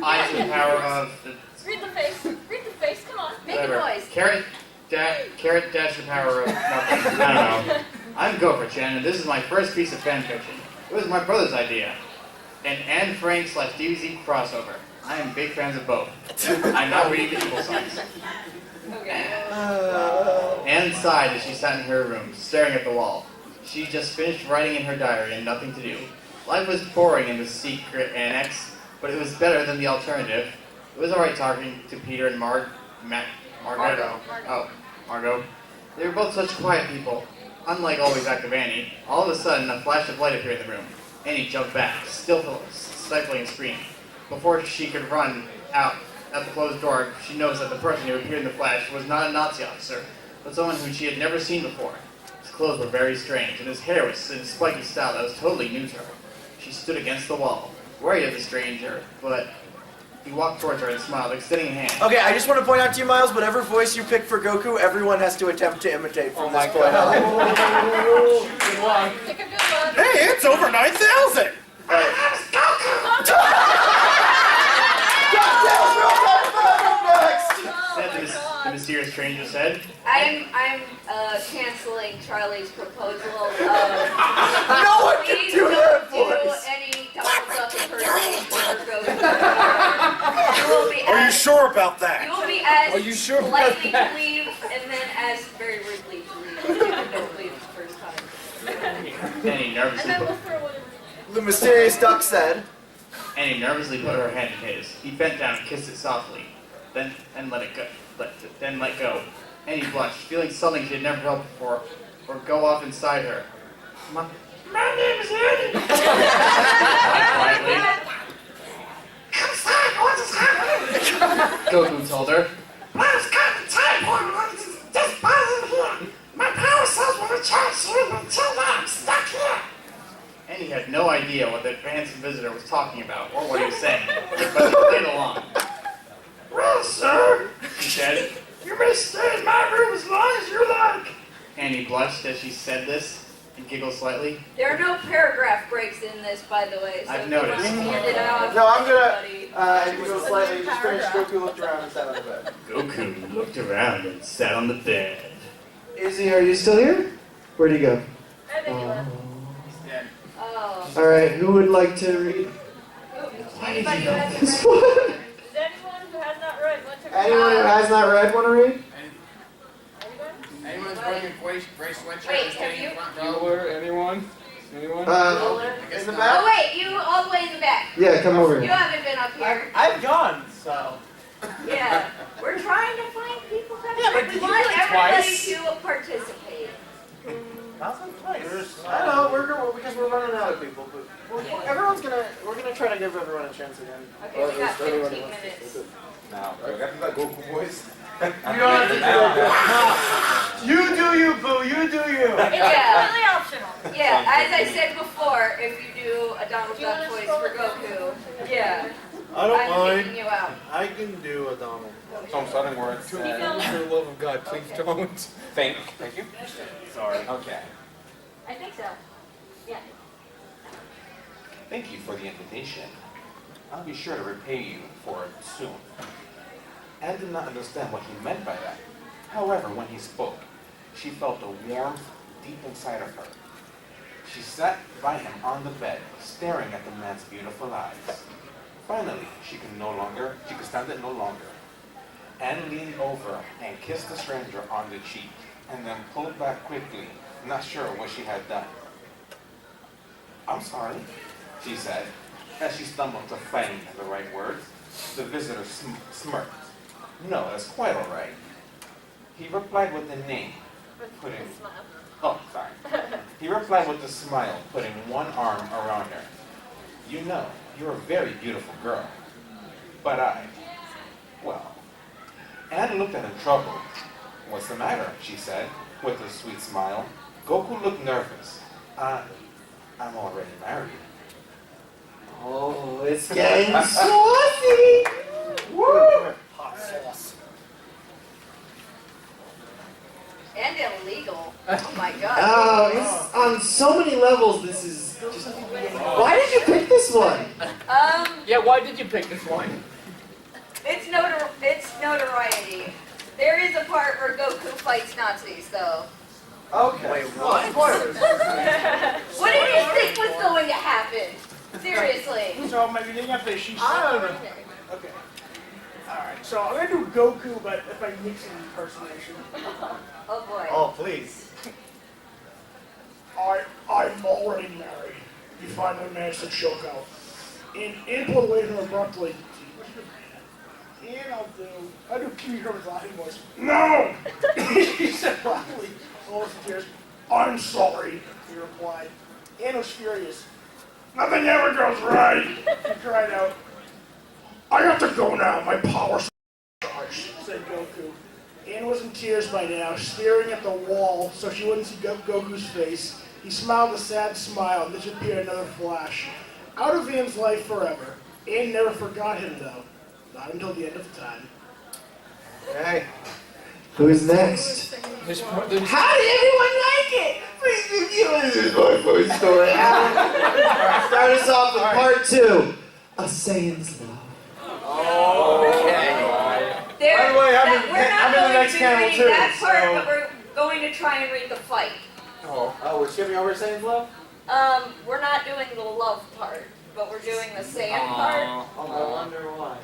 S6: I have the power of the...
S4: Read the face. Read the face. Come on.
S1: Make
S6: whatever.
S1: a noise.
S6: Carrot dash the power of nothing. I don't know. I'm Gopher Chen, and this is my first piece of fan fiction. It was my brother's idea. An Anne Frank/DBZ crossover. I am big fans of both. I'm not reading the equal signs. Anne sighed as she sat in her room, staring at the wall. She just finished writing in her diary and nothing to do. Life was boring in the secret annex, but it was better than the alternative. It was alright talking to Peter and Margot. Oh, Margot. They were both such quiet people. Unlike always active Annie, all of a sudden a flash of light appeared in the room. Annie jumped back, still stifling a scream. Before she could run out at the closed door, she noticed that the person who appeared in the flash was not a Nazi officer, but someone whom she had never seen before. His clothes were very strange, and his hair was in a spiky style that was totally new to her. She stood against the wall, worried of the stranger, but he walked towards her and smiled, extending a hand.
S12: Okay, I just want to point out to you, Miles, whatever voice you pick for Goku, everyone has to attempt to imitate from this point on.
S4: Good luck. Take a good one.
S12: Hey, it's over 9,000!
S6: The mysterious stranger said.
S1: I'm canceling Charlie's proposal.
S12: No one can
S1: Please
S12: do
S1: don't
S12: that
S1: do
S12: voice.
S1: any Donald Duck impersonation or You will be
S12: Are you
S1: asked,
S12: sure about that?
S1: you will be asked
S12: Are you sure about
S1: politely
S12: that?
S1: to leave and then asked very rudely to leave if you don't leave the first time.
S6: Annie nervously put,
S12: The mysterious duck said.
S6: Annie nervously put her hand in his. He bent down and kissed it softly, then let it go. Then let go. Annie blushed, feeling something she had never felt before, or go off inside her. My name is Annie. Quietly. What is happening? Goku told her. I've got the time horn. Just bothering here. My power cells will recharge soon. Until then, I'm stuck here. Annie had no idea what the handsome visitor was talking about or what he was saying, but she played along. Well, sir, she said, you may stay in my room as long as you like. Annie blushed as she said this and giggled slightly.
S1: There are no paragraph breaks in this, by the way. So
S6: I've
S1: if you want
S6: noticed.
S1: to hand it out
S12: No, I'm gonna.
S1: to
S12: If you go slightly, just finish. Goku looked around and sat on the bed.
S6: Goku looked around and sat on the bed.
S2: Izzy, are you still here? Where'd he go?
S1: Oh.
S2: Alright, who would like to read?
S1: Anybody who hasn't
S2: This
S1: read?
S2: one?
S4: Is anyone who has not read want to read?
S2: Anyone who has not read want to read?
S17: Anyone's wearing a gray sweatshirt
S1: Wait,
S17: and standing in
S1: have
S17: front row?
S13: Bueller, anyone? Anyone?
S2: Uh,
S12: In the
S1: Oh
S12: back?
S1: wait, you all the way in the back.
S2: Yeah, come over
S1: You
S2: here.
S1: haven't been up here.
S12: I've gone, so.
S1: Yeah, we're trying to find people that
S12: Yeah, but
S1: we
S12: you
S1: want
S12: did it
S1: everybody
S12: twice.
S1: to participate.
S12: Not so twice. I know, because we're running out of people, but we're gonna try to give everyone a chance again.
S1: Okay, we got 15 minutes.
S3: Now, that's that Goku voice.
S12: You don't have to do that. You do you, boo. You do you.
S4: It's
S1: Yeah.
S4: completely optional.
S1: Yeah, as I said before, if you do a Donald Duck voice for Goku, yeah,
S3: I don't
S1: I'm
S3: mind.
S1: kicking you out.
S3: I can do a Donald.
S13: Some southern words.
S3: For the love of God, please don't.
S13: Thank you.
S3: Sorry.
S13: Okay.
S4: I think so. Yeah.
S18: Thank you for the invitation. I'll be sure to repay you for it soon. Anne did not understand what he meant by that. However, when he spoke, she felt a warmth deep inside of her. She sat by him on the bed, staring at the man's beautiful eyes. Finally, she could stand it no longer. Anne leaned over and kissed the stranger on the cheek, and then pulled back quickly, not sure what she had done. I'm sorry, she said, as she stumbled to finding the right words. The visitor smirked. No, that's quite all right. He replied with a name, putting... Oh, sorry. He replied with a smile, putting one arm around her. You know, you're a very beautiful girl. But well... Anne looked at him troubled. What's the matter? She said, with a sweet smile. Goku looked nervous. I'm already married.
S2: Oh, it's getting saucy! Woo!
S12: Hot sauce.
S1: And illegal. Oh my god.
S2: Oh, it's on so many levels. This is just. Why did you pick this one?
S12: Yeah, why did you pick this one?
S1: It's notoriety. There is a part where Goku fights Nazis, though.
S12: Okay. Wait, what? Spoilers.
S1: What did you think was going to happen? Seriously.
S17: So maybe they got the she
S12: I don't know.
S17: Okay. Alright, so I'm gonna do Goku, but if I mix an impersonation.
S1: Oh boy.
S12: Oh, please.
S17: I'm already married. You finally managed to choke out. And pulled away from abruptly. And I'll do Kiwi Herman's laughing voice. No! He said loudly, almost in tears. I'm sorry, he replied. Anne was furious. Nothing ever goes right, he cried out. I have to go now, my power's charged, said Goku. Anne was in tears by now, staring at the wall so she wouldn't see Goku's face. He smiled a sad smile and disappeared another flash. Out of Anne's life forever. Anne never forgot him though. Not until the end of time.
S2: Hey. Who's next? How did everyone like it? Please give us this my first story. Start us off with part 2. A Saiyan's Love.
S1: There,
S3: By the way, I'm in
S1: we're not
S3: the
S1: going
S3: next
S1: to be
S3: panel
S1: reading
S3: too,
S1: that part,
S3: so-
S1: but we're going to try and read the fight.
S12: Oh, we're skipping over Saiyans Love?
S1: We're not doing the love part, but we're doing the Saiyan part.
S12: Oh, I wonder why.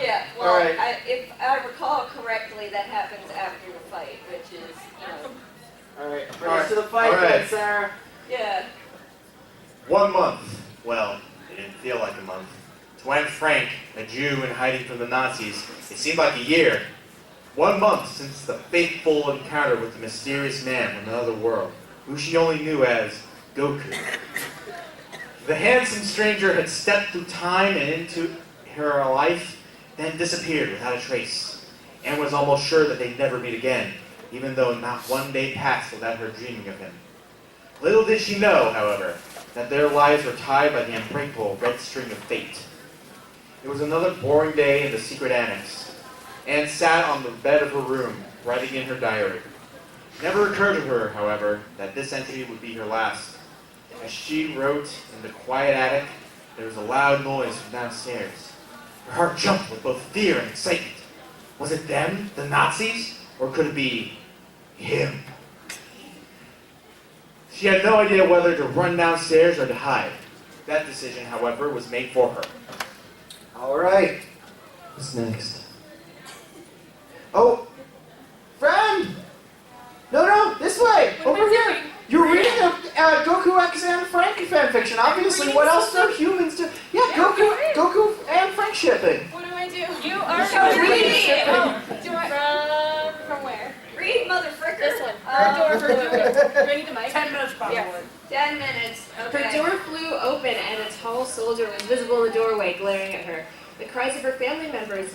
S1: Yeah, well,
S12: All right.
S1: if I recall correctly, that happens after the fight, which is,
S12: Alright, bring us to the fight,
S14: All right.
S12: then, Sarah.
S1: yeah.
S14: 1 month. Well, it didn't feel like a month. To Anne Frank, a Jew in hiding from the Nazis, it seemed like a year. 1 month since the fateful encounter with the mysterious man from another world, who she only knew as Goku. The handsome stranger had stepped through time and into her life, then disappeared without a trace. Anne was almost sure that they'd never meet again, even though not one day passed without her dreaming of him. Little did she know, however, that their lives were tied by the unbreakable red string of fate. It was another boring day in the secret annex. Anne sat on the bed of her room, writing in her diary. It never occurred to her, however, that this entry would be her last. As she wrote in the quiet attic, there was a loud noise from downstairs. Her heart jumped with both fear and excitement. Was it them, the Nazis, or could it be him? She had no idea whether to run downstairs or to hide. That decision, however, was made for her.
S2: Alright. What's next? Oh! Friend! No, this way! Over here! You're reading a Goku X and Frank fanfiction. Obviously, what else do humans do? Yeah, Goku and Frank shipping.
S4: What do I do? You
S1: are reading.
S4: Oh, do I? From where?
S1: Read, motherfricker.
S4: This one. Her door. Do I need the mic?
S17: 10 minutes, probably.
S4: Yeah.
S1: 10 minutes. Okay.
S8: Her door flew open and a tall soldier was visible in the doorway, glaring at her. The cries of her family members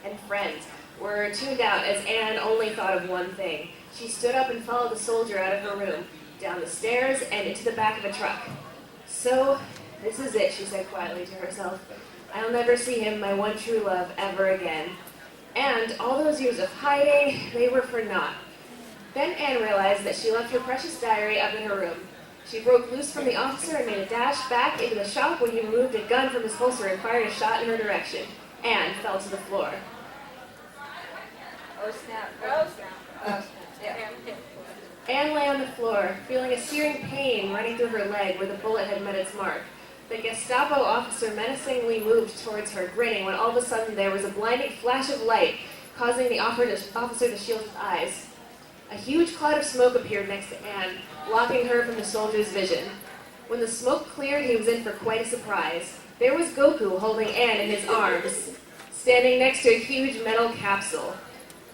S8: and friends were tuned out as Anne only thought of one thing. She stood up and followed the soldier out of her room, down the stairs, and into the back of a truck. So, this is it, she said quietly to herself. I'll never see him, my one true love, ever again. And all those years of hiding, they were for naught. Then Anne realized that she left her precious diary up in her room. She broke loose from the officer and made a dash back into the shop when he removed a gun from his holster and fired a shot in her direction. Anne fell to the floor.
S1: Oh snap. Oh snap. Oh snap. Yeah.
S8: Anne lay on the floor, feeling a searing pain running through her leg where the bullet had met its mark. The Gestapo officer menacingly moved towards her, grinning, when all of a sudden there was a blinding flash of light, causing the officer to shield his eyes.
S19: A huge cloud of smoke appeared next to Anne, blocking her from the soldier's vision. When the smoke cleared, he was in for quite a surprise. There was Goku holding Anne in his arms, standing next to a huge metal capsule.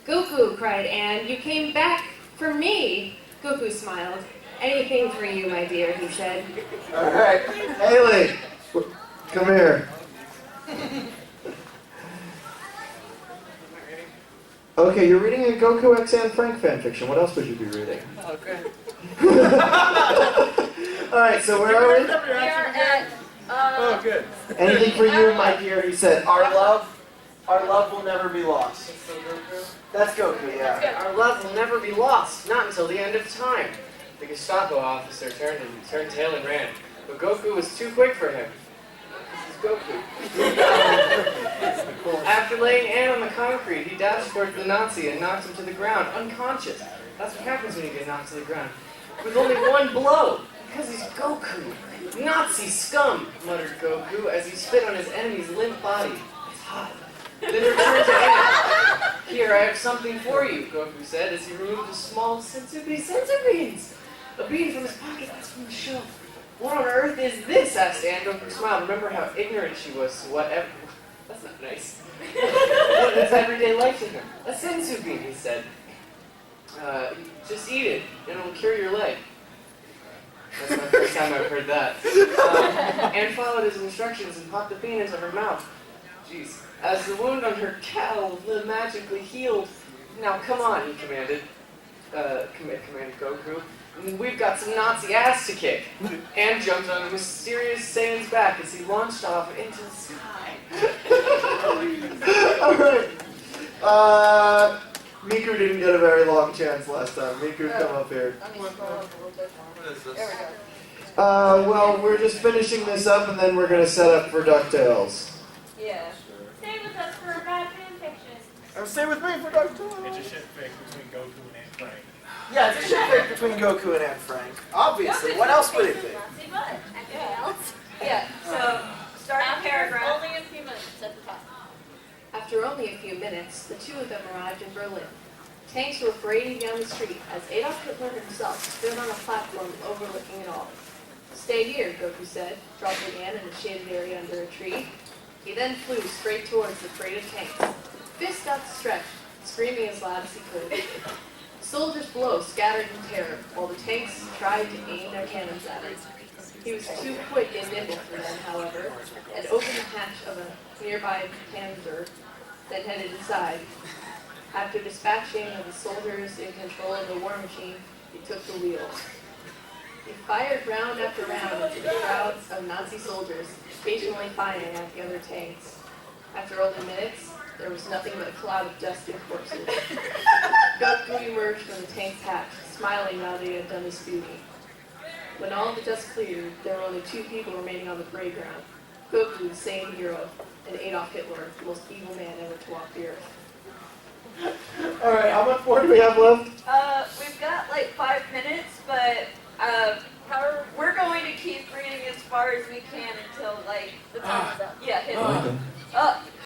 S19: "Goku," cried Anne, "you came back for me!" Goku smiled. "Anything for you, my dear," he said.
S2: All right, Haley, come here. Okay, you're reading a Goku X Anne Frank fanfiction. What else would you be reading?
S12: Okay.
S2: All right, so where are we?
S1: We are at,
S12: Oh, good.
S2: Anything for you, my dear? He said,
S12: Our love will never be lost. That's Goku, yeah.
S7: Our love will never be lost, not until the end of time. The Gestapo officer turned tail and ran, but Goku was too quick for him. This is Goku. After laying Anne on the concrete, he dashed towards the Nazi and knocked him to the ground, unconscious. That's what happens when you get knocked to the ground. With only one blow, because he's Goku. Nazi scum, muttered Goku as he spit on his enemy's limp body. It's hot. Then returned to Anne. "Here, I have something for you," Goku said as he removed a small senzu beans. A bean from his pocket, that's from the shelf. "What on earth is this?" asked Anne. Goku smiled. Remember how ignorant she was to whatever. That's not nice. What is everyday life to him? "A senzu bean," he said. Just eat it, and it'll cure your leg. That's my first time I've heard that. Anne followed his instructions and popped the bean into her mouth. Jeez. As the wound on her cowl magically healed. "Now come on," he commanded. Commanded Goku. "We've got some Nazi ass to kick." Anne jumped on the mysterious Saiyan's back as he launched off into the sky.
S2: All right. Miku didn't get a very long chance last time. Miku, come up here.
S1: Let me scroll up a little bit.
S3: What is this?
S1: There we go.
S2: Well, we're just finishing this up, and then we're going to set up for DuckTales.
S1: Yeah.
S4: Stay with us for a bad fan fiction.
S12: Stay with me for DuckTales.
S17: It's a shit fic between Goku and Aunt Frank.
S12: Yeah, it's a shit fic between Goku and Aunt Frank. Obviously. What else would it be?
S4: Nazi butt. Anything else?
S1: Yeah, so starting
S4: After
S1: paragraph.
S4: only a few minutes at the top.
S19: After only a few minutes, the two of them arrived in Berlin. Tanks were parading down the street as Adolf Hitler himself stood on a platform overlooking it all. "Stay here," Goku said, dropping Anne in a shaded area under a tree. He then flew straight towards the parade of tanks, fist outstretched, screaming as loud as he could. Soldiers below scattered in terror, while the tanks tried to aim their cannons at him. He was too quick and nimble for them, however, and opened the hatch of a nearby Panzer, then headed inside. After dispatching of the soldiers in control of the war machine, he took the wheel. He fired round after round into the crowds of Nazi soldiers, occasionally firing at the other tanks. After only minutes, there was nothing but a cloud of dust and corpses. Goku emerged from the tank's hatch, smiling now that he had done his duty. When all the dust cleared, there were only two people remaining on the parade ground. Goku, the same hero, and Adolf Hitler, the most evil man ever to walk the earth.
S2: All right, how much more do we have left?
S1: We've got like 5 minutes, but however, we're going to keep reading as far as we can until like the time's up. Yeah, hit